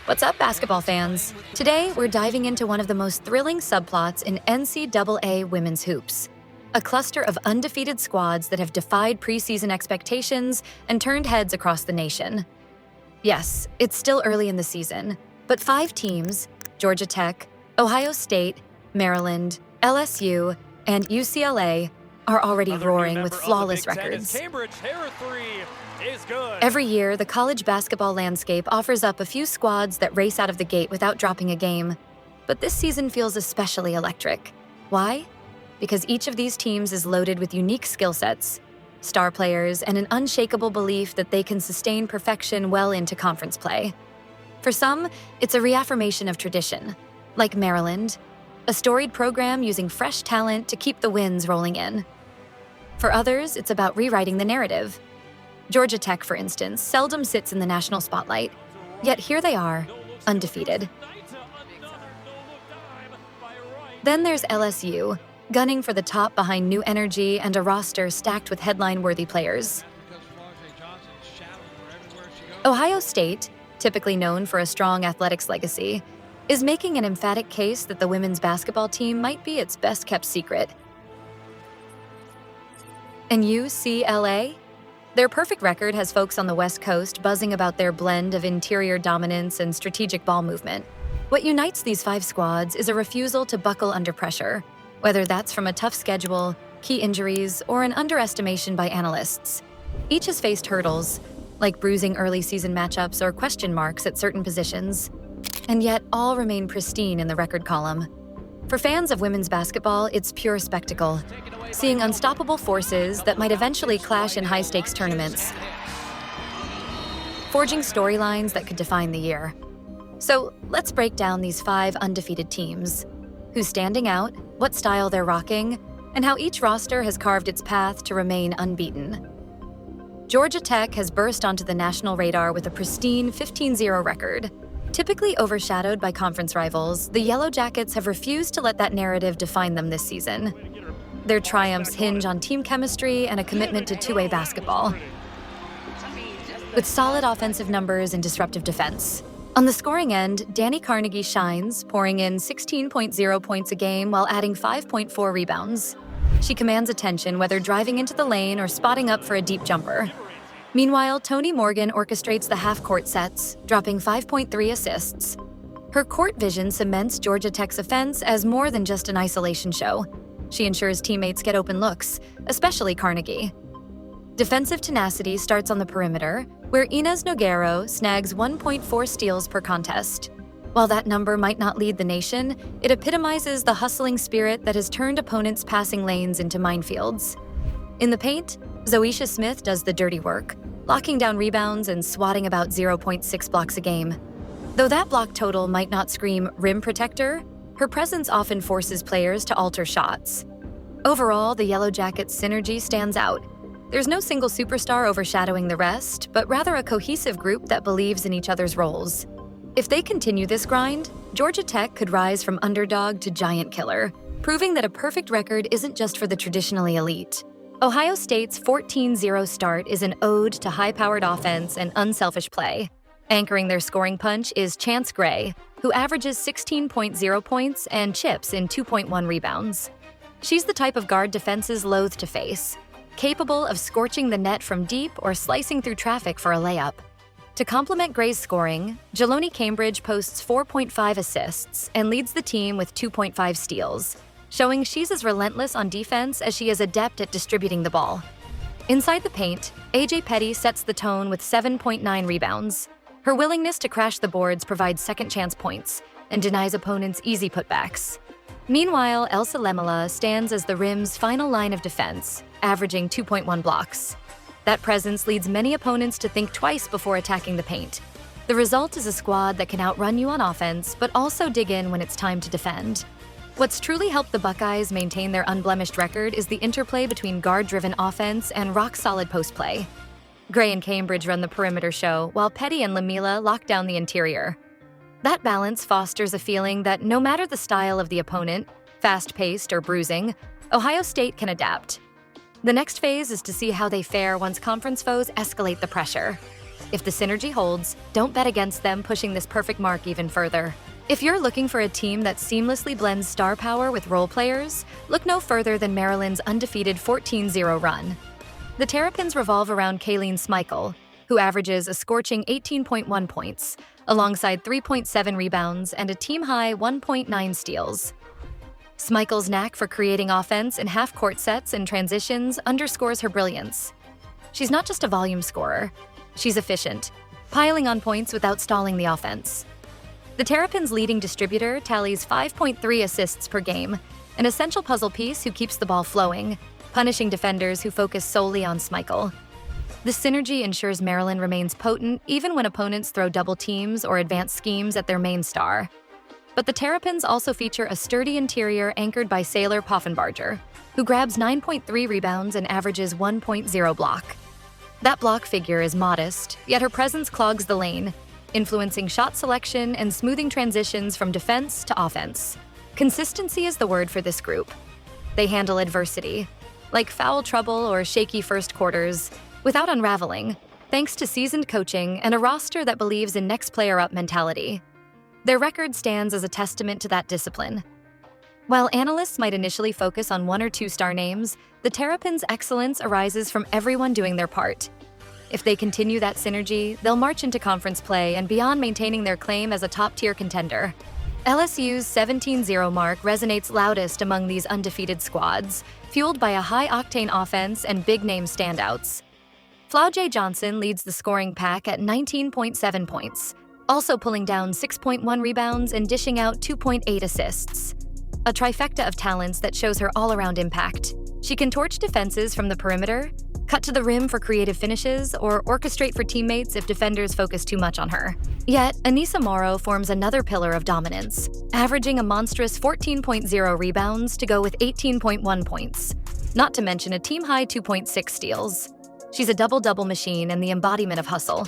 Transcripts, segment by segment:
What's up, basketball fans? Today, we're diving into one of the most thrilling subplots in NCAA women's hoops. A cluster of undefeated squads that have defied preseason expectations and turned heads across the nation. Yes, it's still early in the season, but 5 teams, Georgia Tech, Ohio State, Maryland, LSU, and UCLA, are already roaring with flawless records. Every year, the college basketball landscape offers up a few squads that race out of the gate without dropping a game. But this season feels especially electric. Why? Because each of these teams is loaded with unique skill sets, star players, and an unshakable belief that they can sustain perfection well into conference play. For some, it's a reaffirmation of tradition, like Maryland, a storied program using fresh talent to keep the wins rolling in. For others, it's about rewriting the narrative. Georgia Tech, for instance, seldom sits in the national spotlight, yet here they are, undefeated. Then there's LSU, gunning for the top behind new energy and a roster stacked with headline-worthy players. Ohio State, typically known for a strong athletics legacy, is making an emphatic case that the women's basketball team might be its best-kept secret. And UCLA? Their perfect record has folks on the West Coast buzzing about their blend of interior dominance and strategic ball movement. What unites these 5 squads is a refusal to buckle under pressure, whether that's from a tough schedule, key injuries, or an underestimation by analysts. Each has faced hurdles, like bruising early season matchups or question marks at certain positions, and yet all remain pristine in the record column. For fans of women's basketball, it's pure spectacle, seeing unstoppable forces that might eventually clash in high-stakes tournaments, forging storylines that could define the year. So let's break down these 5 undefeated teams, who's standing out, what style they're rocking, and how each roster has carved its path to remain unbeaten. Georgia Tech has burst onto the national radar with a pristine 15-0 record. Typically overshadowed by conference rivals, the Yellow Jackets have refused to let that narrative define them this season. Their triumphs hinge on team chemistry and a commitment to two-way basketball, with solid offensive numbers and disruptive defense. On the scoring end, Danny Carnegie shines, pouring in 16.0 points a game while adding 5.4 rebounds. She commands attention whether driving into the lane or spotting up for a deep jumper. Meanwhile, Toni Morgan orchestrates the half-court sets, dropping 5.3 assists. Her court vision cements Georgia Tech's offense as more than just an isolation show. She ensures teammates get open looks, especially Carnegie. Defensive tenacity starts on the perimeter, where Inez Nogueiro snags 1.4 steals per contest. While that number might not lead the nation, it epitomizes the hustling spirit that has turned opponents' passing lanes into minefields. In the paint, Zoisha Smith does the dirty work, locking down rebounds and swatting about 0.6 blocks a game. Though that block total might not scream rim protector, her presence often forces players to alter shots. Overall, the Yellow Jackets' synergy stands out. There's no single superstar overshadowing the rest, but rather a cohesive group that believes in each other's roles. If they continue this grind, Georgia Tech could rise from underdog to giant killer, proving that a perfect record isn't just for the traditionally elite. Ohio State's 14-0 start is an ode to high-powered offense and unselfish play. Anchoring their scoring punch is Chance Gray, who averages 16.0 points and chips in 2.1 rebounds. She's the type of guard defenses loathe to face, capable of scorching the net from deep or slicing through traffic for a layup. To complement Gray's scoring, Jeloni Cambridge posts 4.5 assists and leads the team with 2.5 steals, showing she's as relentless on defense as she is adept at distributing the ball. Inside the paint, AJ Petty sets the tone with 7.9 rebounds. Her willingness to crash the boards provides second-chance points and denies opponents easy putbacks. Meanwhile, Elsa Lemela stands as the rim's final line of defense, averaging 2.1 blocks. That presence leads many opponents to think twice before attacking the paint. The result is a squad that can outrun you on offense, but also dig in when it's time to defend. What's truly helped the Buckeyes maintain their unblemished record is the interplay between guard-driven offense and rock-solid post play. Gray and Cambridge run the perimeter show, while Petty and Lamela lock down the interior. That balance fosters a feeling that no matter the style of the opponent, fast-paced or bruising, Ohio State can adapt. The next phase is to see how they fare once conference foes escalate the pressure. If the synergy holds, don't bet against them pushing this perfect mark even further. If you're looking for a team that seamlessly blends star power with role players, look no further than Maryland's undefeated 14-0 run. The Terrapins revolve around Kayleen Smikle, who averages a scorching 18.1 points, alongside 3.7 rebounds and a team-high 1.9 steals. Smikle's knack for creating offense in half-court sets and transitions underscores her brilliance. She's not just a volume scorer, she's efficient, piling on points without stalling the offense. The Terrapins' leading distributor tallies 5.3 assists per game, an essential puzzle piece who keeps the ball flowing, punishing defenders who focus solely on Smikle. The synergy ensures Maryland remains potent even when opponents throw double teams or advanced schemes at their main star. But the Terrapins also feature a sturdy interior anchored by Sailor Poffenbarger, who grabs 9.3 rebounds and averages 1.0 block. That block figure is modest, yet her presence clogs the lane, influencing shot selection and smoothing transitions from defense to offense. Consistency is the word for this group. They handle adversity, like foul trouble or shaky first quarters, without unraveling, thanks to seasoned coaching and a roster that believes in next player up mentality. Their record stands as a testament to that discipline. While analysts might initially focus on one or two star names, the Terrapins' excellence arises from everyone doing their part. If they continue that synergy, they'll march into conference play and beyond, maintaining their claim as a top-tier contender. LSU's 17-0 mark resonates loudest among these undefeated squads, fueled by a high-octane offense and big-name standouts. Flau'jae Johnson leads the scoring pack at 19.7 points, also pulling down 6.1 rebounds and dishing out 2.8 assists. A trifecta of talents that shows her all-around impact. She can torch defenses from the perimeter, cut to the rim for creative finishes, or orchestrate for teammates if defenders focus too much on her. Yet, Aneesa Morrow forms another pillar of dominance, averaging a monstrous 14.0 rebounds to go with 18.1 points, not to mention a team-high 2.6 steals. She's a double-double machine and the embodiment of hustle.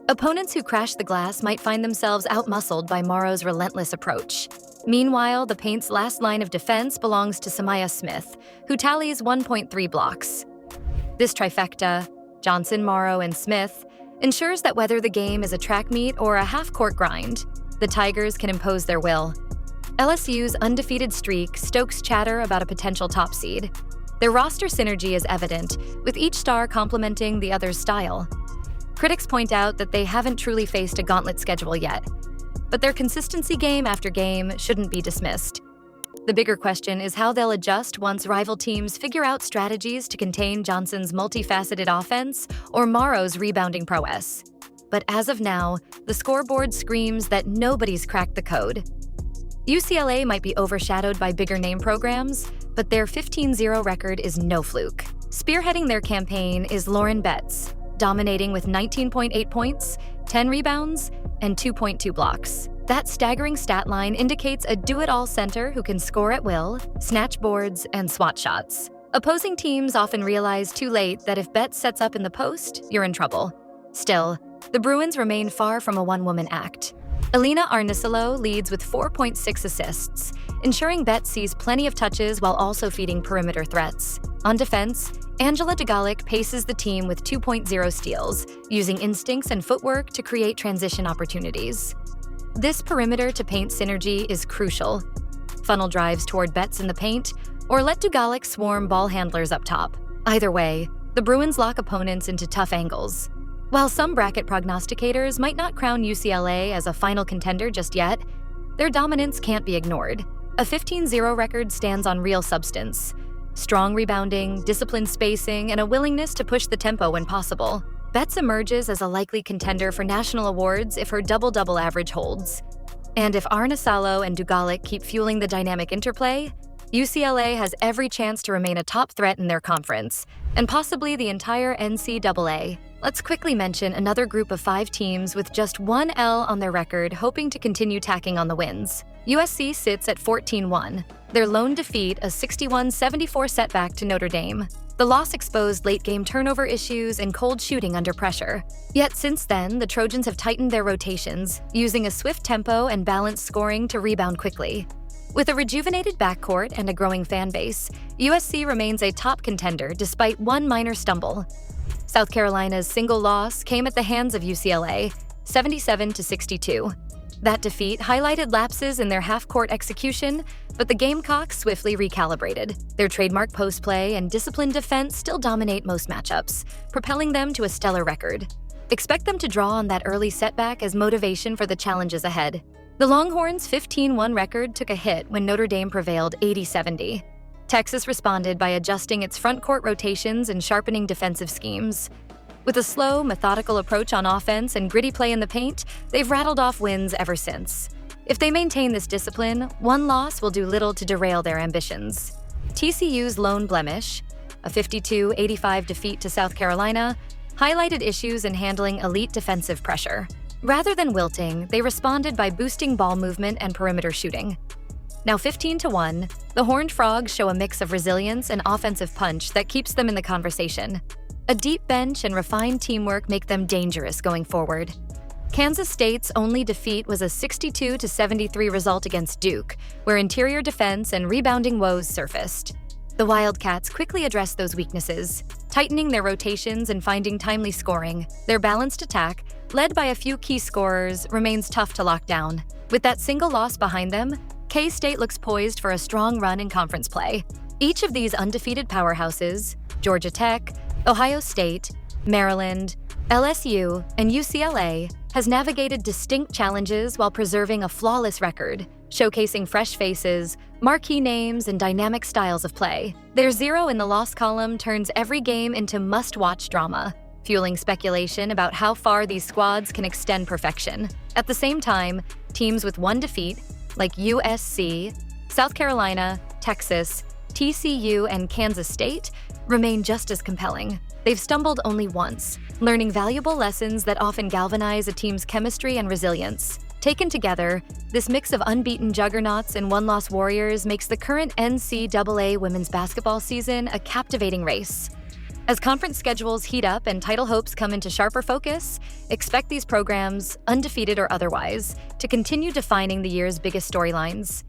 Opponents who crash the glass might find themselves outmuscled by Morrow's relentless approach. Meanwhile, the paint's last line of defense belongs to Samaya Smith, who tallies 1.3 blocks. This trifecta, Johnson, Morrow, and Smith, ensures that whether the game is a track meet or a half-court grind, the Tigers can impose their will. LSU's undefeated streak stokes chatter about a potential top seed. Their roster synergy is evident, with each star complementing the other's style. Critics point out that they haven't truly faced a gauntlet schedule yet, but their consistency game after game shouldn't be dismissed. The bigger question is how they'll adjust once rival teams figure out strategies to contain Johnson's multifaceted offense or Morrow's rebounding prowess. But as of now, the scoreboard screams that nobody's cracked the code. UCLA might be overshadowed by bigger name programs, but their 15-0 record is no fluke. Spearheading their campaign is Lauren Betts, dominating with 19.8 points, 10 rebounds, and 2.2 blocks. That staggering stat line indicates a do-it-all center who can score at will, snatch boards, and swat shots. Opposing teams often realize too late that if Betts sets up in the post, you're in trouble. Still, the Bruins remain far from a one-woman act. Alina Arnisalo leads with 4.6 assists, ensuring Betts sees plenty of touches while also feeding perimeter threats. On defense, Angela Dugalic paces the team with 2.0 steals, using instincts and footwork to create transition opportunities. This perimeter-to-paint synergy is crucial. Funnel drives toward Betts in the paint, or let Dugalic swarm ball handlers up top. Either way, the Bruins lock opponents into tough angles. While some bracket prognosticators might not crown UCLA as a final contender just yet, their dominance can't be ignored. A 15-0 record stands on real substance. Strong rebounding, disciplined spacing, and a willingness to push the tempo when possible. Betts emerges as a likely contender for national awards if her double-double average holds. And if Arnisalo and Dugalic keep fueling the dynamic interplay, UCLA has every chance to remain a top threat in their conference, and possibly the entire NCAA. Let's quickly mention another group of 5 teams with just one L on their record hoping to continue tacking on the wins. USC sits at 14-1. Their lone defeat, a 61-74 setback to Notre Dame. The loss exposed late-game turnover issues and cold shooting under pressure. Yet since then, the Trojans have tightened their rotations, using a swift tempo and balanced scoring to rebound quickly. With a rejuvenated backcourt and a growing fan base, USC remains a top contender despite one minor stumble. South Carolina's single loss came at the hands of UCLA, 77-62. That defeat highlighted lapses in their half-court execution, but the Gamecocks swiftly recalibrated. Their trademark post play and disciplined defense still dominate most matchups, propelling them to a stellar record. Expect them to draw on that early setback as motivation for the challenges ahead. The Longhorns' 15-1 record took a hit when Notre Dame prevailed 80-70. Texas responded by adjusting its front court rotations and sharpening defensive schemes. With a slow, methodical approach on offense and gritty play in the paint, they've rattled off wins ever since. If they maintain this discipline, one loss will do little to derail their ambitions. TCU's lone blemish, a 52-85 defeat to South Carolina, highlighted issues in handling elite defensive pressure. Rather than wilting, they responded by boosting ball movement and perimeter shooting. Now 15-1, the Horned Frogs show a mix of resilience and offensive punch that keeps them in the conversation. A deep bench and refined teamwork make them dangerous going forward. Kansas State's only defeat was a 62-73 result against Duke, where interior defense and rebounding woes surfaced. The Wildcats quickly addressed those weaknesses, tightening their rotations and finding timely scoring. Their balanced attack, led by a few key scorers, remains tough to lock down. With that single loss behind them, K-State looks poised for a strong run in conference play. Each of these undefeated powerhouses, Georgia Tech, Ohio State, Maryland, LSU, and UCLA, has navigated distinct challenges while preserving a flawless record, showcasing fresh faces, marquee names, and dynamic styles of play. Their zero in the loss column turns every game into must-watch drama, fueling speculation about how far these squads can extend perfection. At the same time, teams with one defeat, like USC, South Carolina, Texas, TCU, and Kansas State, remain just as compelling. They've stumbled only once, learning valuable lessons that often galvanize a team's chemistry and resilience. Taken together, this mix of unbeaten juggernauts and one-loss warriors makes the current NCAA women's basketball season a captivating race. As conference schedules heat up and title hopes come into sharper focus, expect these programs, undefeated or otherwise, to continue defining the year's biggest storylines.